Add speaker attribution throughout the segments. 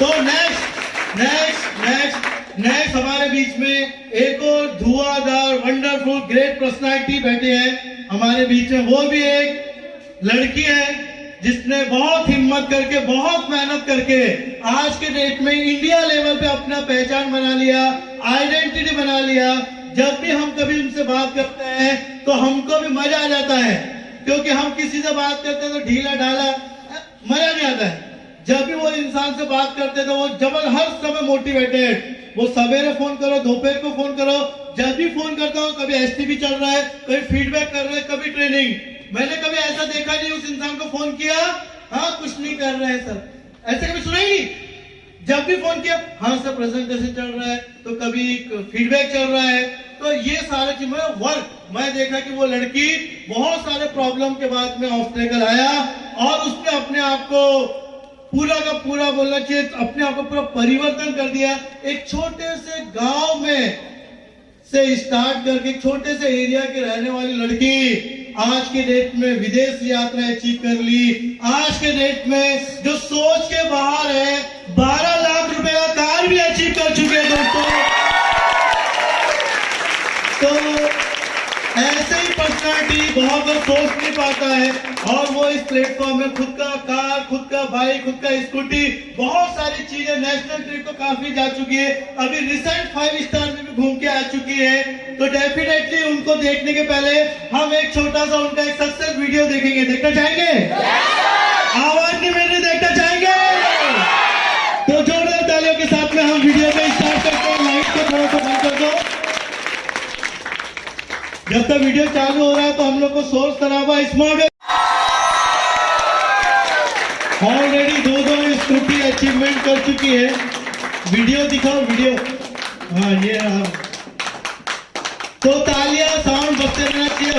Speaker 1: तो नेक्स्ट हमारे बीच में एक और धुआंधार वंडरफुल ग्रेट पर्सनालिटी बैठे हैं हमारे बीच में। वो भी एक लड़की है जिसने बहुत हिम्मत करके, बहुत मेहनत करके आज के डेट में इंडिया लेवल पे अपना पहचान बना लिया, आइडेंटिटी बना लिया। जब भी हम कभी उनसे बात करते हैं तो हमको भी मजा आ जाता है, क्योंकि हम किसी से बात करते हैं तो ढीला ढाला मजा नहीं आता है। जब भी वो इंसान से बात करते तो वो जबर हर समय मोटिवेटेड। वो सवेरे फोन करो, दोपहर को फोन करो, जब भी फोन करता हूँ कभी एसटीपी चल रहा है, कभी फीडबैक कर रहे हैं, कभी ट्रेनिंग। मैंने कभी ऐसा देखा नहीं उस इंसान को फोन किया, हाँ कुछ नहीं कर रहे हैं सर, ऐसे कभी सुना ही नहीं। जब भी फोन किया, हाँ सर प्रेजेंटेशन चल रहा है, तो कभी फीडबैक चल रहा है। तो ये सारा चीज वर्क, मैं देखा कि वो लड़की बहुत सारे प्रॉब्लम के बाद में ऑब्स्टेकल आया और उसने अपने आप को पूरा का पूरा बोलना चाहिए, अपने आप को पूरा परिवर्तन कर दिया। एक छोटे से गांव में से स्टार्ट करके छोटे से एरिया के रहने वाली लड़की आज के डेट में विदेश यात्रा अचीव कर ली। आज के डेट में जो सोच के बाहर है 12 लाख रुपए का कार भी अचीव कर चुके हैं दोस्तों। तो ऐसे ही पर्सनालिटी बहुत लोग सोच नहीं पाता है और वो इस प्लेटफॉर्म में खुद का कार, खुद का बाइक, खुद का स्कूटी, बहुत सारी चीजें, नेशनल ट्रिप तो काफी जा चुकी है, अभी रिसेंट 5 स्टार में भी घूम के आ चुकी है। तो डेफिनेटली उनको देखने के पहले हम एक छोटा सा उनका एक सक्सेस वीडियो देखेंगे। देखना चाहेंगे? आवाज नहीं मेरे, देखना चाहेंगे? तो जोरदार तालियों के साथ में हम वीडियो को स्टार्ट करते हैं। लाइट को थोड़ा सा बंद कर दो। जब तक वीडियो चालू हो रहा है तो हम लोग को सोर्स तराबा स्मार्ट ऑलरेडी 2 स्कूटी अचीवमेंट कर चुकी है। वीडियो दिखाओ, वीडियो। हाँ ये रहा। तो तालियां, साउंड बजते रहना चाहिए।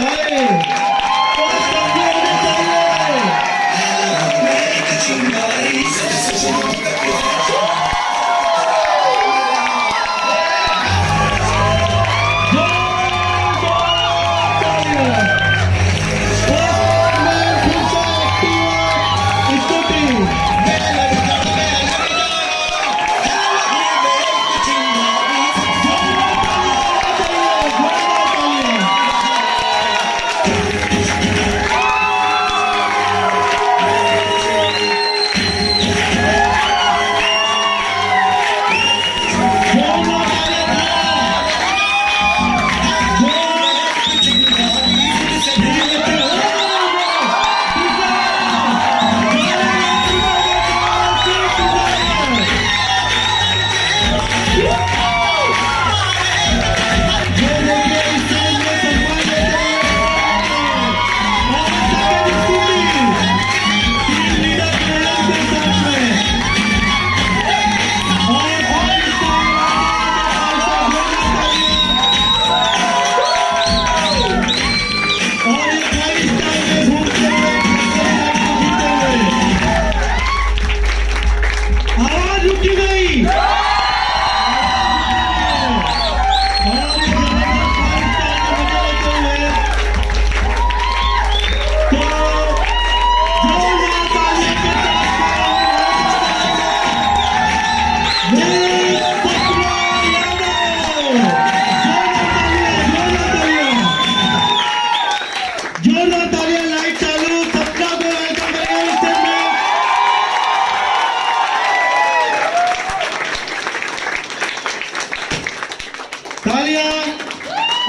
Speaker 1: है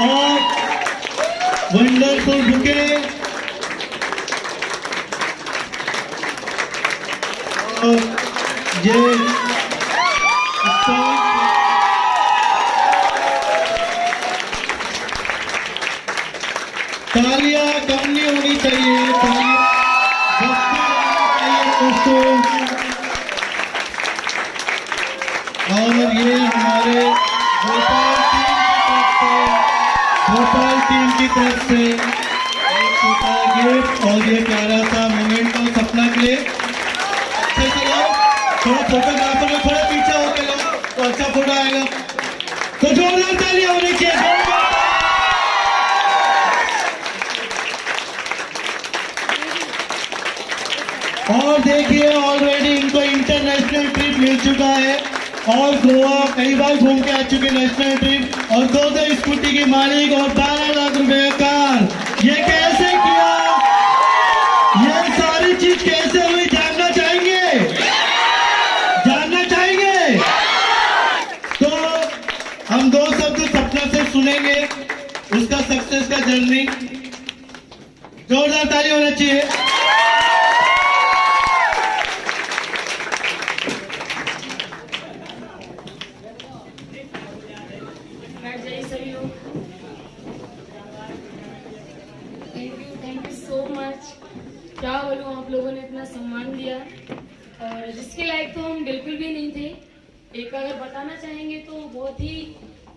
Speaker 1: और वंडरफुल बुके और ये तालियां कम नहीं होनी चाहिए, दोस्तों। और ये हमारे भोपाल टीम की तरफ से एक छोटा गिफ्ट और ये प्यारा सा मोमेंट और सपना के लिए थोड़ा फोटोग्राफर में थोड़ा पीछे होकर लो तो अच्छा फोटो आएगा। तो जोरदार तालियां होनी चाहिए। और और देखिए ऑलरेडी इनको इंटरनेशनल ट्रिप मिल चुका है और गोवा कई बार घूम के आ चुके नेशनल ट्रिप और 2 स्कूटी की मालिक और 12 लाख रुपए का कार। ये कैसे किया, ये सारी चीज कैसे हुई जानना चाहेंगे, जानना चाहेंगे? तो हम 2 शब्द सपना से सुनेंगे उसका सक्सेस का जर्नी। जोरदार ताली होना चाहिए।
Speaker 2: Thank you so much. क्या बोलूँ, आप लोगों ने इतना सम्मान दिया और जिसके लायक तो हम बिल्कुल भी नहीं थे। एक अगर बताना चाहेंगे तो बहुत ही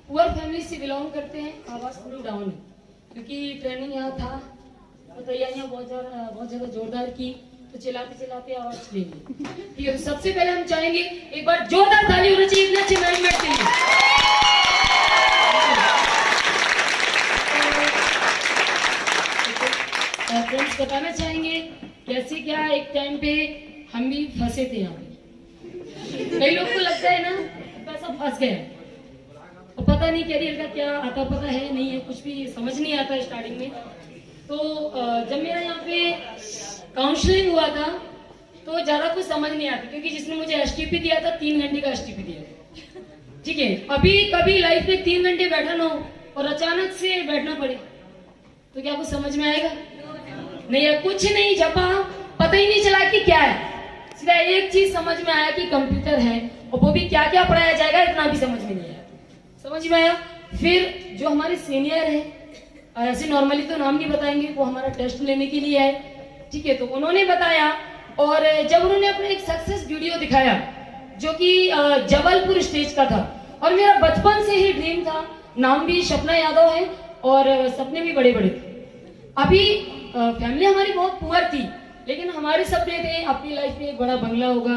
Speaker 2: पुअर फैमिली से बिलोंग करते हैं। आवाज़ थोड़ी डाउन है क्योंकि ट्रेनिंग यहाँ था तो तैयारियाँ बहुत ज़्यादा जोरदार की, तो चिल्लाते चिल्लाते आवाज़ चली गई। ठीक है, तो सबसे पहले हम चाहेंगे एक बार जोरदार ताली होनी चाहिए इतने अच्छे मैनेजमेंट के लिए। फ्रेंड्स बताना चाहेंगे कैसे क्या एक टाइम पे हम भी फंसे थे यहाँ पे। कई लोग को लगता है ना पैसा फंस गया और पता नहीं कैरियर का क्या आता, पता है नहीं है, कुछ भी समझ नहीं आता स्टार्टिंग में। तो जब मेरा यहाँ पे काउंसलिंग हुआ था तो ज्यादा कुछ समझ नहीं आता क्योंकि जिसने मुझे एसटीपी दिया था 3 घंटे का एसटीपी दिया। ठीक है, अभी कभी लाइफ में 3 घंटे बैठा ना हो और अचानक से बैठना पड़े तो क्या कुछ समझ में आएगा? नहीं है, कुछ नहीं जपा, पता ही नहीं चला कि क्या है। सीधा एक चीज समझ में आया कि कंप्यूटर है और वो भी क्या क्या पढ़ाया जाएगा इतना भी समझ में नहीं आया। समझ में आया। फिर जो हमारे सीनियर है, ऐसे नॉर्मली तो नाम नहीं बताएंगे, वो हमारा टेस्ट लेने के लिए है। ठीक है, तो उन्होंने बताया और जब उन्होंने अपना एक सक्सेस वीडियो दिखाया जो कि जबलपुर स्टेज का था और मेरा बचपन से ही ड्रीम था। नाम भी सपना यादव है और सपने भी बड़े बड़े थे। अभी फैमिली हमारी बहुत पुअर थी लेकिन हमारे सपने थे अपनी लाइफ में एक बड़ा बंगला होगा,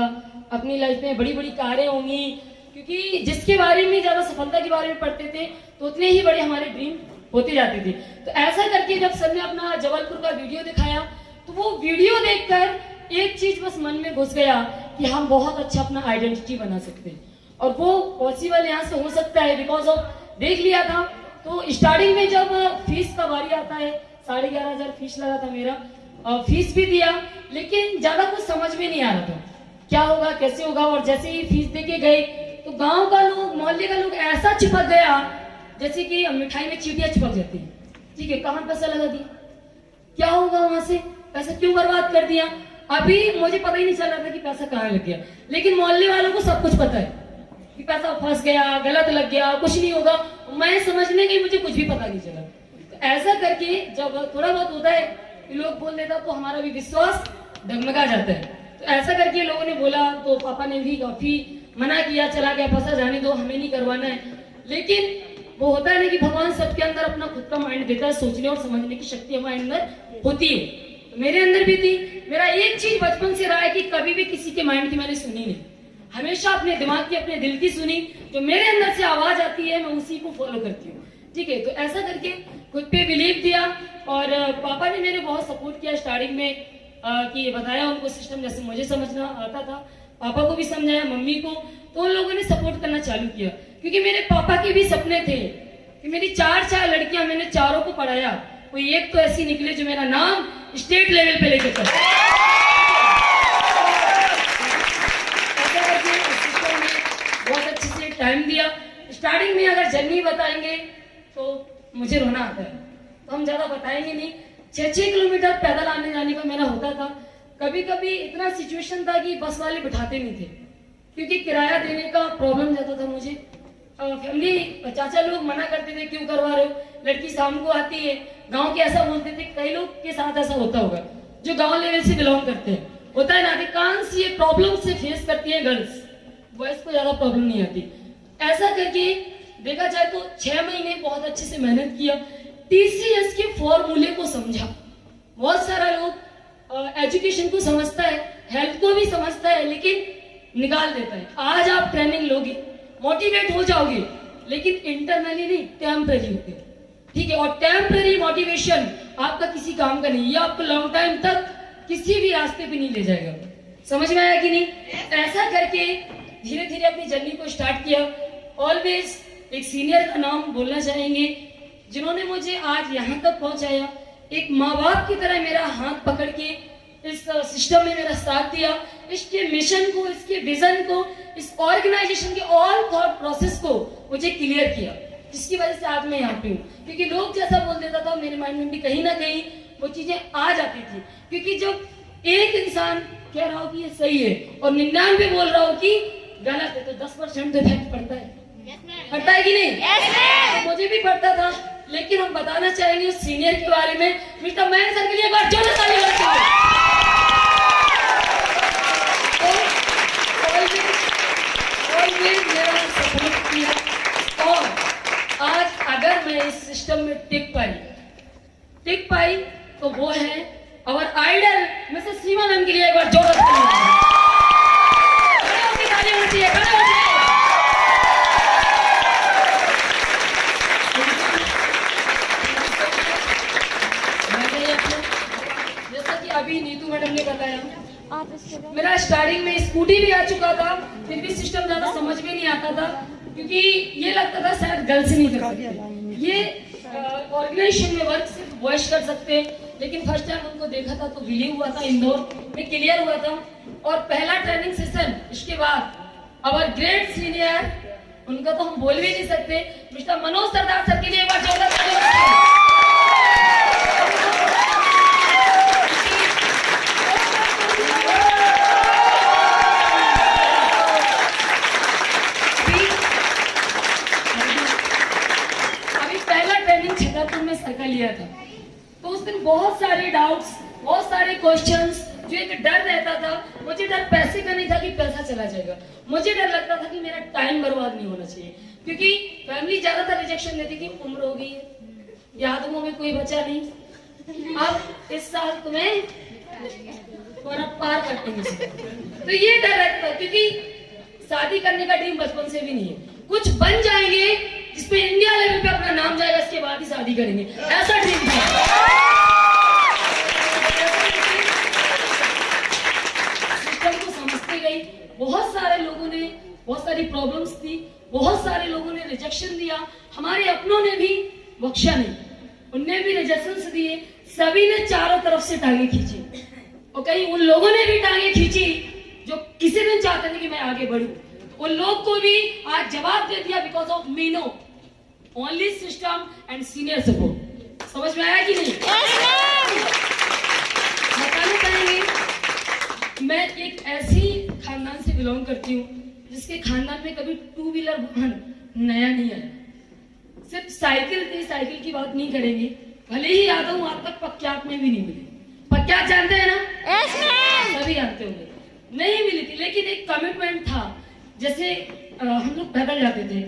Speaker 2: अपनी लाइफ में बड़ी बड़ी कारें होंगी, क्योंकि जिसके बारे में ज्यादा सफलता के बारे में पढ़ते थे तो उतने ही बड़े हमारे ड्रीम होते जाते थे। तो ऐसा करके जब सर ने अपना जबलपुर का वीडियो दिखाया तो वो वीडियो देखकर एक चीज बस मन में घुस गया कि हम बहुत अच्छा अपना आइडेंटिटी बना सकते हैं और वो पॉसिबल यहाँ से हो सकता है बिकॉज ऑफ देख लिया था। तो स्टार्टिंग में जब फीस का बारी आता है 11,500 फीस लगा था मेरा, फीस भी दिया लेकिन ज्यादा कुछ समझ में नहीं आ रहा था क्या होगा कैसे होगा। और जैसे ही फीस देके गए तो गांव का लोग, मोहल्ले का लोग ऐसा चिपक गया जैसे कि मिठाई में चींटियां चिपक जाती है। ठीक है, कहाँ पैसा लगा दिया, क्या होगा वहां से, पैसा क्यों बर्बाद कर दिया। अभी मुझे पता ही नहीं चल रहा था कि पैसा कहाँ लग गया, लेकिन मोहल्ले वालों को सब कुछ पता है कि पैसा फंस गया, गलत लग गया, कुछ नहीं होगा। मैं समझने की मुझे कुछ भी पता नहीं चला। तो ऐसा करके जब थोड़ा बहुत होता है लोग बोल देता तो हमारा भी विश्वास डगमगा जाता है। तो ऐसा करके लोगों ने बोला तो पापा ने भी काफी मना किया, चला गया पैसा जाने दो, हमें नहीं करवाना है। लेकिन वो होता है ना कि भगवान सबके अंदर अपना खुद का माइंड देता है, सोचने और समझने की शक्ति हमारे अंदर होती है। तो मेरे अंदर भी थी। मेरा एक चीज बचपन से रहा है कि कभी भी किसी के माइंड की मैंने सुनी नहीं, हमेशा अपने दिमाग की, अपने दिल की सुनी। जो मेरे अंदर से आवाज आती है मैं उसी को फॉलो करती हूँ। ठीक है, तो ऐसा करके खुद पे बिलीव दिया और पापा ने मेरे बहुत सपोर्ट किया स्टार्टिंग में कि बताया उनको सिस्टम जैसे मुझे समझना आता था, पापा को भी समझाया, मम्मी को, तो उन लोगों ने सपोर्ट करना चालू किया। क्योंकि मेरे पापा के भी सपने थे कि मेरी 4 लड़कियां, मैंने चारों को पढ़ाया, कोई एक तो ऐसी निकले जो मेरा नाम स्टेट लेवल पे लेके चले। बहुत अच्छे से टाइम दिया। स्टार्टिंग में अगर जर्नी बताएंगे तो मुझे रोना आता है, तो हम ज्यादा बताएंगे नहीं। 6 किलोमीटर पैदल आने जाने का मेरा होता था। कभी कभी इतना सिचुएशन था कि बस वाले बिठाते नहीं थे क्योंकि किराया देने का प्रॉब्लम जाता था मुझे। फैमिली चाचा लोग मना करते थे, क्यों करवा रहे हो, लड़की शाम को आती है। गांव के ऐसा बोलते थे, कई लोग के साथ ऐसा होता होगा जो गांव लेवल से बिलोंग करते हैं, होता है ना, अधिकांश ये प्रॉब्लम से फेस करती है गर्ल्स, बॉयज को ज्यादा प्रॉब्लम नहीं आती। ऐसा करके देखा जाए तो 6 महीने बहुत अच्छे से मेहनत किया, TCS के फॉर्मूले को समझा। बहुत सारा लोग एजुकेशन को समझता है, हेल्थ को भी समझता है, लेकिन निकाल देता है। आज आप ट्रेनिंग लोगे, मोटिवेट हो जाओगे, लेकिन इंटरनली नहीं, टेम्पररी होते हैं। ठीक है, और टेम्पररी मोटिवेशन आपका किसी काम का नहीं, ये आपको लॉन्ग टाइम तक किसी भी रास्ते पे नहीं ले जाएगा। समझ में आया कि नहीं? ऐसा करके धीरे धीरे अपनी जर्नी को स्टार्ट किया। ऑलवेज एक सीनियर का नाम बोलना चाहेंगे जिन्होंने मुझे आज यहाँ तक पहुंचाया, एक माँ बाप की तरह मेरा हाथ पकड़ के इस सिस्टम में मेरा साथ दिया, इसके मिशन को, इसके विजन को, इस ऑर्गेनाइजेशन के ऑल थॉट प्रोसेस को मुझे क्लियर किया, जिसकी वजह से आज मैं यहाँ पे हूँ। क्योंकि लोग जैसा बोल देता था मेरे माइंड में भी कहीं ना कहीं वो चीजें आ जाती थी। क्योंकि जब एक इंसान कह रहा हो कि ये सही है और 99 बोल रहा हो कि गलत है, तो 10% तो इफेक्ट पड़ता है, पड़ता है कि नहीं? तो मुझे भी पड़ता था। लेकिन हम बताना चाहेंगे उस सीनियर के बारे में। मिस्टर मैन सर के लिए एक बार जोरदार ताली बजाइए। मेरा सपोर्ट किया और आज अगर मैं इस सिस्टम में टिक पाई तो वो है और आइडल मिसेस सीमा मैम के लिए एक बार जोरदार ताली होनी चाहिए। जैसा कि अभी नीतू मैडम ने बताया, मेरा स्टार्टिंग में स्कूटी भी आ चुका था, फिर भी सिस्टम ज्यादा समझ में नहीं आता था क्योंकि ये लगता था शायद गर्ल्स नहीं कर सकते, ये ऑर्गेनाइजेशन में वर्क सिर्फ बॉयज कर सकते हैं। लेकिन फर्स्ट टाइम उनको देखा था तो बिलीव हुआ था, इंदौर में क्लियर हुआ था। और पहला ट्रेनिंग सेशन, इसके बाद अवर ग्रेट सीनियर, उनका तो हम बोल भी नहीं सकते, मिस्टर मनोज सरदार सर के लिए एक बार जोरदार ताली बजाइए। का लिया था तो उस दिन बहुत सारे डाउट्स, बहुत सारे क्वेश्चंस, जो एक डर रहता था। मुझे डर पैसे का नहीं था कि पैसा चला जाएगा, मुझे डर लगता था कि मेरा टाइम बर्बाद नहीं होना चाहिए। क्योंकि फैमिली ज्यादातर रिजेक्शन देती थी, उम्र हो गई है, यादों में कोई बचा नहीं, अब इस साल तुम्हें पार कटेंगे। तो ये डर रहता था क्योंकि शादी करने का ड्रीम बचपन से भी नहीं है, कुछ बन जाएंगे जिसपे इंडिया लेवल पे अपना नाम जाएगा, इसके बाद ही शादी करेंगे, ऐसा ड्रीम था। सिस्टम को समझते गई, बहुत सारे लोगों ने बहुत सारी प्रॉब्लम्स थी, बहुत सारे लोगों ने रिजेक्शन दिया, हमारे अपनों ने भी बख्शा नहीं, उनने भी रिजेक्शन दिए, सभी ने चारों तरफ से टांगे खींची और कहीं उन लोगों ने भी टांगे खींची जो किसी दिन चाहते थे कि मैं आगे बढ़ूं, उन लोग को भी आज जवाब दे दिया बिकॉज ऑफ मीनो only system and senior support. समझ में आया कि नहीं? बताना चाहेंगे मैं एक ऐसी खानदान से बिलोंग करती हूँ जिसके खानदान में कभी 2 व्हीलर वाहन नया नहीं आया। सिर्फ साइकिल थी, साइकिल की बात नहीं करेंगे, भले ही यादव आज तक पक्यात में भी नहीं मिली। पक्यात जानते हैं ना? सभी जानते होंगे, नहीं मिली थी। लेकिन एक कमिटमेंट था, जैसे हम लोग पैदल जाते थे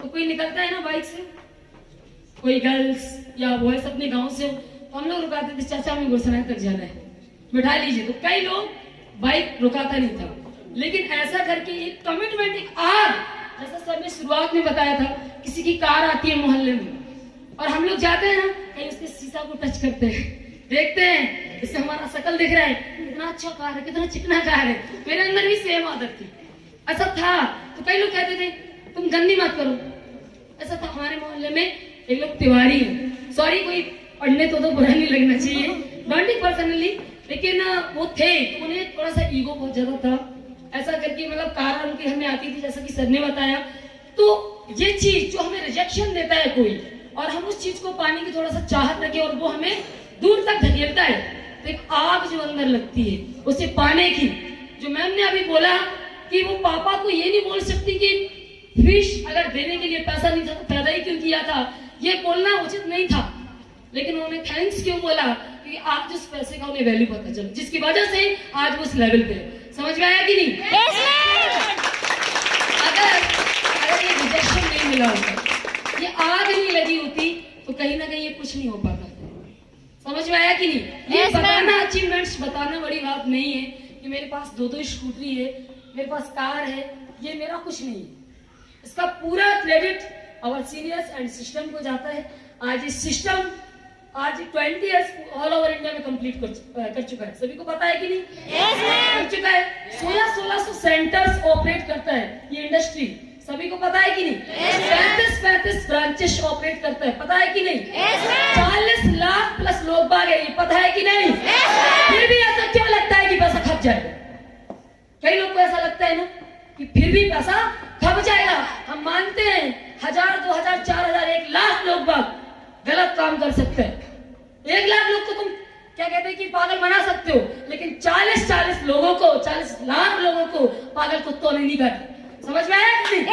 Speaker 2: तो कोई निकलता है ना बाइक से, कोई गर्ल्स या बॉयज अपने गांव से, तो हम लोग रुकाते थे, चाचा हमें गुरसराय तक जाना है, बिठा लीजिए। तो कई लोग बाइक रुकाता नहीं था, लेकिन ऐसा करके एक कमिटमेंट, एक आग, जैसा सर ने शुरुआत में बताया था, किसी की कार आती है मोहल्ले में और हम लोग जाते हैं ना, कहीं उसके शीशा को टच करते हैं, देखते हैं इससे हमारा शकल दिख रहा है, कितना अच्छा कार है, कितना चिकना कार है। मेरे अंदर भी सेम आदत थी, ऐसा था। तो कई लोग कहते थे तुम गंदी मत करो, ऐसा था। हमारे मोहल्ले में एक लोग तिवारी है, सॉरी कोई पढ़ने तो बुरा नहीं लगना चाहिए, नॉट टेक पर्सनली, लेकिन वो थे, उन्हें थोड़ा सा ईगो बहुत ज्यादा था। ऐसा करके मतलब कार उनके घर में आती थी, जैसा कि सर ने बताया। तो ये चीज जो हमें रिजेक्शन देता है कोई, और हम उस चीज को पाने की थोड़ा सा चाहत रखे और वो हमें दूर तक धकेलता है, तो एक आग जो अंदर लगती है उसे पाने की, जो मैम ने अभी बोला कि वो पापा को ये नहीं बोल सकती कि फिश अगर देने के लिए पैसा नहीं था तो पैदा ही क्यों किया था, ये बोलना उचित नहीं था। लेकिन उन्होंने थैंक्स क्यों बोला, क्योंकि आज जिस पैसे का उन्हें वैल्यू पता चला, जिसकी वजह से आज वो उस लेवल पे है। समझ में आया कि नहीं? अगर ये रिजेक्शन नहीं मिला होता, ये आग नहीं लगी होती, तो कहीं ना कहीं ये कुछ नहीं हो पाता। समझ में आया कि नहीं? ये बताना, अचीवमेंट्स बताना बड़ी बात नहीं है कि मेरे पास 2 स्कूटरी है, मेरे पास कार है, ये मेरा कुछ नहीं है। इसका पूरा credit our seniors and system को जाता है। आज इस सिस्टम आज 20 ईयर्स ऑल ओवर इंडिया में कंप्लीट कर चुका है। सभी को पता है कि नहीं? कर चुका है। 1600 सेंटर्स ऑपरेट करता है ये इंडस्ट्री। सभी को पता है कि नहीं? 35 ब्रांचेस ऑपरेट करता है। पता है कि नहीं? 40 लाख प्लस लोग बाग है, ये पता है कि नहीं? फिर भी ऐसा क्यों लगता है कि पैसा खप जाएगा? कई लोग को ऐसा लगता है ना कि फिर भी पैसा खप जाएगा। हम मानते हैं 1000, 2000, 4000, 1 लाख लोग बाग गलत काम कर सकते हैं। 1 लाख लोग को तुम क्या कहते हैं कि पागल बना सकते हो, लेकिन 40 लोगों को, 40 लाख लोगों को पागल कुत्तों ने नहीं कर। समझ में आया कि नहीं?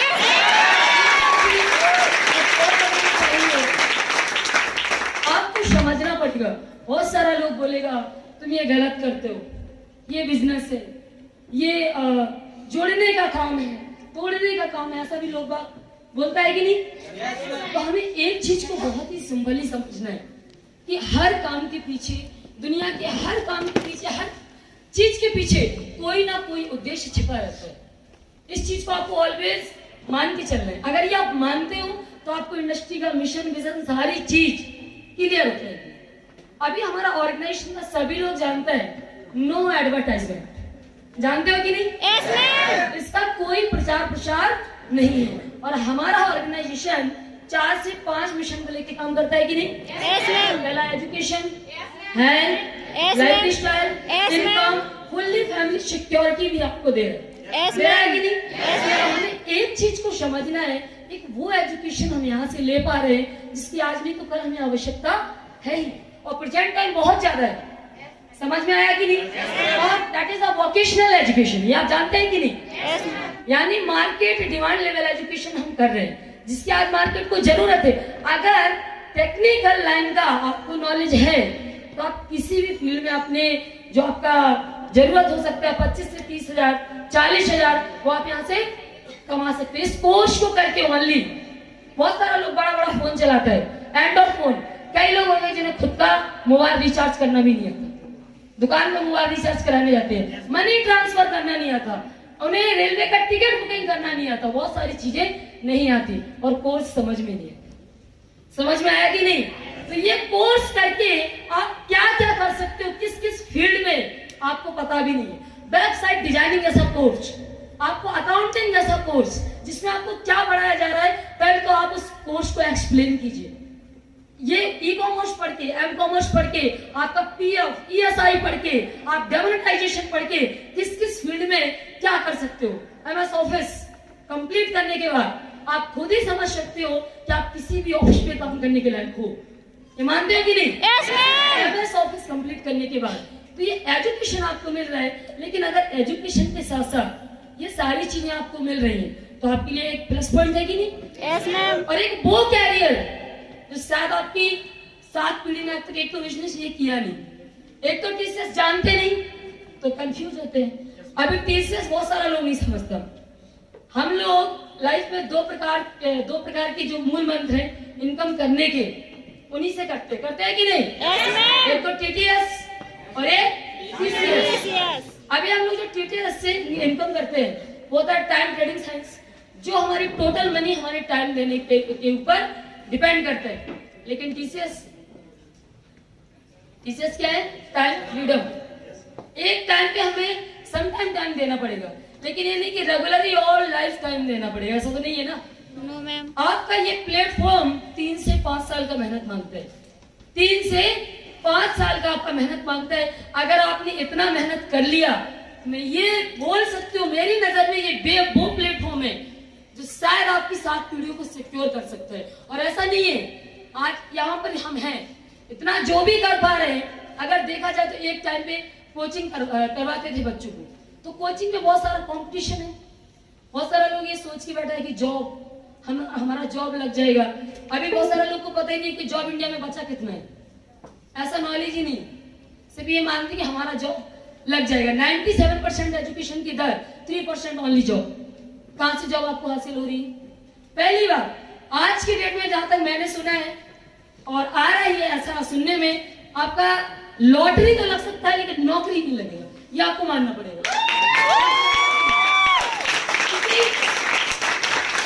Speaker 2: आपको समझना पड़ेगा। बहुत सारा लोग बोलेगा तुम ये गलत करते हो, ये बिजनेस है, ये जोड़ने का काम है, तोड़ने का काम है, ऐसा भी लोग बात बोलता है कि नहीं? तो हमें एक चीज को बहुत ही सिंपली समझना है कि हर काम के पीछे, दुनिया के हर काम के पीछे, हर चीज के पीछे कोई ना कोई उद्देश्य छिपा रहता है। इस चीज को आपको ऑलवेज मान के चलना है। अगर ये आप मानते हो तो आपको इंडस्ट्री का मिशन, विजन, सारी चीज क्लियर हो जाएगी। अभी हमारा ऑर्गेनाइजेशन का सभी लोग जानते हैं नो एडवर्टाइजमेंट। जानते हो कि नहीं? इसका कोई प्रचार प्रसार नहीं है। और हमारा ऑर्गेनाइजेशन 4 से 5 मिशन को लेकर काम करता है कि नहीं? पहला education, health, life style, income, fully family security भी आपको दे रहे हैं। कि नहीं? हमें एक चीज को समझना है, एक वो एजुकेशन हम यहाँ से ले पा रहे हैं जिसकी आज नहीं तो कल हमें आवश्यकता है ही, और प्रेजेंट टाइम बहुत ज्यादा है। समझ में आया कि नहीं? और that is a vocational education, ये आप जानते हैं कि नहीं? यानी मार्केट डिमांड लेवल एजुकेशन हम कर रहे हैं, जिसकी आज मार्केट को जरूरत है। अगर टेक्निकल लाइन का आपको नॉलेज है तो आप किसी भी फील्ड में अपने जो आपका जरूरत हो सकता है 25 से 30 हजार, 40 हजार, वो आप यहाँ से कमा सकते हैं इस कोर्स को करके ओनली। बहुत सारा लोग बड़ा बड़ा फोन चलाता है, एंड्रॉइड फोन। कई लोग होंगे जिन्हें खुद का मोबाइल रिचार्ज करना भी नहीं आता, दुकान में मोबाइल रिचार्ज कराने जाते हैं, मनी ट्रांसफर करना नहीं आता, उन्हें रेलवे का टिकट बुकिंग करना नहीं आता, बहुत सारी चीजें नहीं आती और कोर्स समझ में नहीं आता। समझ में आया कि नहीं? तो ये कोर्स करके आप क्या क्या कर सकते हो, किस किस फील्ड में आपको पता भी नहीं है। वेबसाइट डिजाइनिंग जैसा कोर्स, आपको अकाउंटिंग जैसा कोर्स, जिसमें आपको क्या पढ़ाया जा रहा है पहले तो आप उस कोर्स को एक्सप्लेन कीजिए। ये ई कॉमर्स पढ़ के, एम कॉमर्स पढ़ के, आपका पीएफ, ईएसआई पढ़ के, आप डेमोनेटाइजेशन पढ़ के किस किस फील्ड में क्या कर सकते हो। एमएस ऑफिस कंप्लीट करने के बाद आप खुद ही समझ सकते हो कि आप किसी भी ऑफिस में काम करने के लायक हो। ये मानते हो कि नहीं? एमएस ऑफिस कंप्लीट करने के बाद तो ये एजुकेशन आपको मिल रहा है, लेकिन अगर एजुकेशन के साथ साथ ये सारी चीजें आपको मिल रही हैं तो आपके लिए एक प्लस पॉइंट है कि नहीं?
Speaker 3: Yes ma'am.
Speaker 2: और एक वो कैरियर जो शायद आपकी 7 पीढ़ी में अब तक एक तो बिजनेस ये किया नहीं, एक तो टीसीएस जानते नहीं तो कंफ्यूज होते हैं। अभी टीसीएस बहुत सारा लोग नहीं समझता। हम लोग लाइफ में दो प्रकार के जो मूल मंत्र हैं इनकम करने के, उन्हीं से करते हैं कि नहीं?
Speaker 3: Yes ma'am.
Speaker 2: एक तो टीटीएस और एक टीसीएस। अभी हम लोग जो टीटीएस से इनकम करते हैं वो होता है टाइम ट्रेडिंग साइंस, जो हमारी टोटल मनी हमारे टाइम देने के ऊपर डिपेंड करता है। लेकिन टीसीएस क्या है? Time freedom. एक टाइम पे हमें सम टाइम देना पड़ेगा, लेकिन ये नहीं कि रेगुलरली और लाइफ टाइम देना पड़ेगा, ऐसा तो नहीं है ना?
Speaker 3: No ma'am.
Speaker 2: आपका ये प्लेटफॉर्म 3 से 5 साल का मेहनत मांगता है, 3 से 5 साल का आपका मेहनत मांगता है। अगर आपने इतना मेहनत कर लिया, मैं ये बोल सकती हूँ मेरी नजर में ये वो प्लेटफॉर्म है जो शायद आपकी 7 पीढ़ियों को सिक्योर कर सकता है। और ऐसा नहीं है आज यहाँ पर हम हैं, इतना जो भी कर पा रहे हैं। अगर देखा जाए तो एक टाइम पे कोचिंग करवाते थे बच्चों को, तो कोचिंग में बहुत सारा कंपटीशन है। बहुत सारा लोग ये सोच के बैठा है कि जॉब हमारा जॉब लग जाएगा। अभी बहुत सारे लोग को पता ही नहीं कि जॉब इंडिया में बचा कितना है, ऐसा नॉलेज ही नहीं। सिर्फ ये मानते कि हमारा जॉब लग जाएगा। 97% एजुकेशन की दर, 3% ओनली जॉब। कहां से जॉब आपको हासिल हो रही है? पहली बार आज की डेट में जहां तक मैंने सुना है और आ रहा है ऐसा सुनने में, आपका लॉटरी तो लग सकता है लेकिन नौकरी नहीं लगेगा, ये आपको मानना पड़ेगा।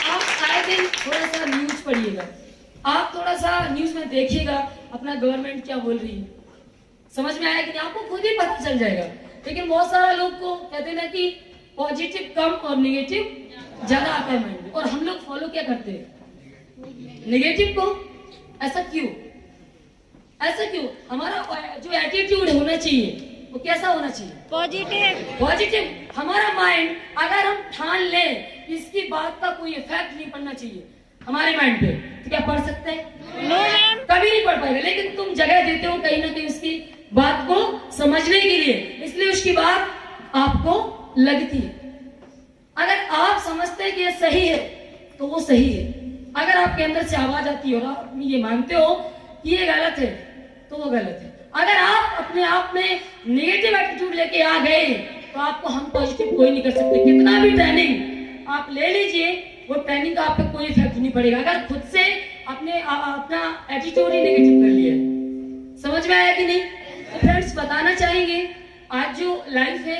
Speaker 2: आप आए दिन थोड़ा सा न्यूज पढ़िएगा, आप थोड़ा सा न्यूज में देखिएगा अपना गवर्नमेंट क्या बोल रही है, समझ में आया कि नहीं, आपको खुद ही पता चल जाएगा। लेकिन बहुत सारा लोग को कहते हैं ना कि पॉजिटिव कम और नेगेटिव ज्यादा आता है माइंड में, और हम लोग फॉलो क्या करते हैं नेगेटिव को। ऐसा क्यों, ऐसा क्यों? हमारा जो एटीट्यूड होना चाहिए वो कैसा होना चाहिए?
Speaker 3: पॉजिटिव।
Speaker 2: पॉजिटिव। हमारा माइंड अगर हम ठान लें इसकी बात का कोई इफेक्ट नहीं पड़ना चाहिए हमारे माइंड पे, तो क्या पढ़ सकते हैं?
Speaker 3: No ma'am.
Speaker 2: कभी नहीं पढ़ पाएगा। लेकिन तुम जगह देते हो कहीं ना कहीं उसकी बात को समझने के लिए, इसलिए उसकी बात आपको लगती है। अगर आप समझते हैं कि ये सही है तो वो सही है। अगर आपके अंदर से आवाज आती है और आप ये मानते हो कि ये गलत है तो वो गलत है। अगर आप अपने आप में नेगेटिव एटीट्यूड लेके आ गए तो आपको हम पॉजिटिव कोई नहीं कर सकते। कितना भी ट्रेनिंग आप ले लीजिए, वो ट्रेनिंग का आप पे कोई इफेक्ट नहीं पड़ेगा अगर खुद से अपना एटीट्यूड ही नेगेटिव कर लिया। समझ में आया कि नहीं? तो फ्रेंड्स बताना चाहेंगे आज जो लाइफ है,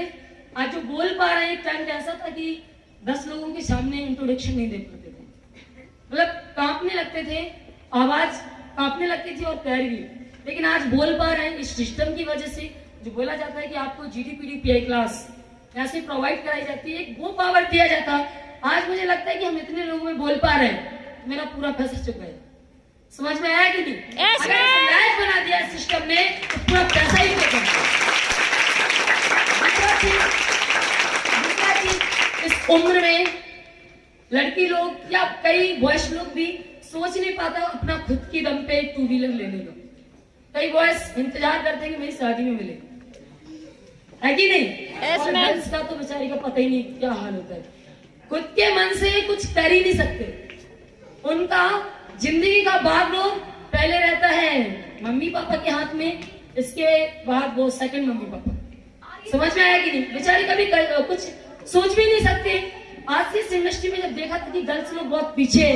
Speaker 2: आज जो बोल पा रहे हैं, एक टाइम ऐसा था कि 10 लोगों के सामने इंट्रोडक्शन नहीं दे पाते थे, मतलब कांपने लगते थे, आवाज कांपने लगती थी और पैर भी। लेकिन आज बोल पा रहे हैं इस सिस्टम की वजह से। जो बोला जाता है कि आपको GDPD PI क्लास ऐसे प्रोवाइड कराई जाती है, एक वो पावर दिया जाता। आज मुझे लगता है कि हम इतने लोगों में बोल पा रहे हैं, मेरा पूरा पैसा चुका है। समझ में आया कि नहीं?
Speaker 3: Yes,
Speaker 2: अगर लाइफ बना दिया सिस्टम ने तो पूरा पैसा ही चुका है। दूसरा चीज, इस उम्र में लड़की लोग या कई बॉयज लोग भी सोच नहीं पाता अपना खुद की दम पे 2 व्हीलर लेने का। कई बॉयज इंतजार करते हैं कि मेरी शादी में मिले, है कि नहीं?
Speaker 3: Yes,
Speaker 2: और
Speaker 3: ma'am.
Speaker 2: गर्ल्स का तो बेचारी का पता ही नहीं क्या हाल होता है। खुद के मन से कुछ कर ही नहीं सकते। उनका जिंदगी का बागडोर पहले रहता है मम्मी पापा के हाथ में, इसके बाद वो सेकंड मम्मी पापा। समझ में आया कि नहीं? बेचारी कभी कुछ सोच भी नहीं सकते। आज से इस इंडस्ट्री में जब देखा था कि गर्ल्स लोग बहुत पीछे,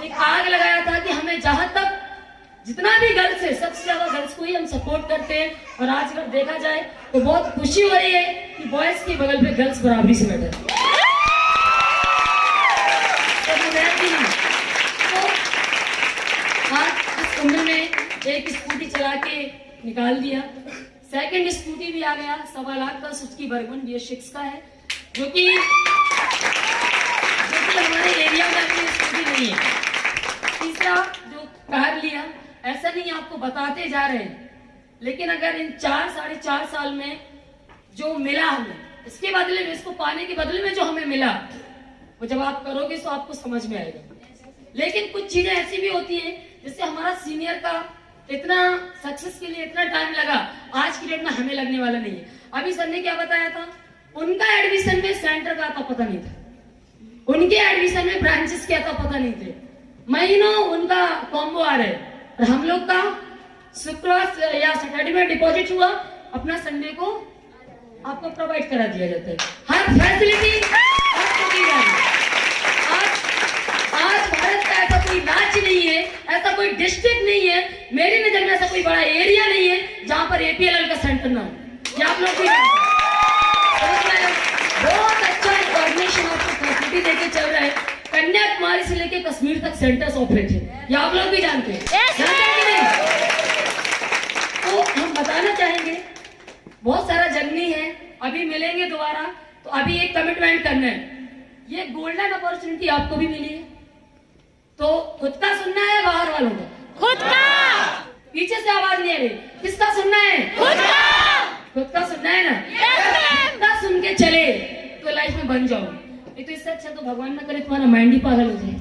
Speaker 2: एक आग लगाया था कि हमें जहां तक जितना भी गर्ल्स है सबसे ज्यादा गर्ल्स को ही हम सपोर्ट करते हैं। और आज अगर देखा जाए तो बहुत खुशी हो रही है कि बॉयज के बगल पे गर्ल्स बराबरी से बैठे। तो आज इस उम्र में एक स्कूटी चला के निकाल दिया, सेकंड स्कूटी भी आ गया 1.25 लाख का, सुजुकी बर्गमन BS6 का है, जो कि हमारे एरिया में अपनी स्कूटी नहीं है। तीसरा जो कार लिया, ऐसा नहीं आपको बताते जा रहे हैं, लेकिन अगर इन 4-4.5 साल में जो मिला हमें, इसके बदले में, इसको पाने के बदले में जो हमें मिला, वो जब आप करोगे तो आपको समझ में आएगा। लेकिन कुछ चीजें ऐसी भी होती हैं जिससे हमारा सीनियर का इतना सक्सेस के लिए इतना टाइम लगा, आज की डेट में हमें लगने वाला नहीं है। अभी सर ने क्या बताया था, उनका एडमिशन में सेंटर का आता पता नहीं था, उनके एडमिशन में ब्रांचेस क्या था पता नहीं थे, महीनों उनका कॉम्बो आ रहे। और हम लोग का शुक्रवार या सैटरडे में डिपॉजिट हुआ, अपना संडे को आपको प्रोवाइड करा दिया जाता है। हर फैसिलिटी आपको दी जा रही है। आज भारत का ऐसा कोई राज्य नहीं है, ऐसा कोई डिस्ट्रिक्ट नहीं है, मेरी नजर में ऐसा कोई बड़ा एरिया नहीं है जहां पर APLL का सेंटर ना हो। ये आप लोग भी बहुत अच्छा ऑर्गेनाइजेशन आपको फैसिलिटी देके चल रहा है। कन्याकुमारी से लेके कश्मीर तक सेंटर्स ऑपरेट है, ये आप लोग भी जानते हैं। जानते हैं कि नहीं? तो हम बताना चाहेंगे बहुत सारा जर्नी है, अभी मिलेंगे दोबारा, तो अभी एक कमिटमेंट करना है, ये गोल्डन अपॉर्चुनिटी आपको भी मिली है, तो खुद का सुनना है बाहर वालों का? खुद का। पीछे से आवाज नहीं आ रही, किसका सुनना है? खुद का। खुद का सुनना है ना? खुद का सुन के चले तो लाइफ में बन जाओ। ये तो इससे अच्छा तो भगवान ना करे तुम्हारा माइंड ही पागल हो जाए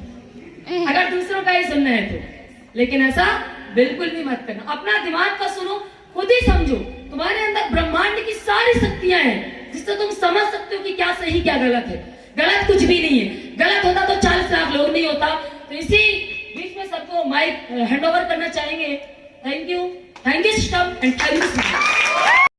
Speaker 2: अगर दूसरों का ही सुनना है तो। लेकिन ऐसा बिल्कुल भी मत करना, अपना दिमाग का सुनो, खुद ही समझो। तुम्हारे अंदर ब्रह्मांड की सारी शक्तियां हैं जिससे तुम समझ सकते हो कि क्या सही क्या गलत है। गलत कुछ भी नहीं है, गलत होता तो 40 लाख लोग नहीं होता। तो इसी बीच में सबको माइक हैंड ओवर करना चाहेंगे। Thank you system and thank you.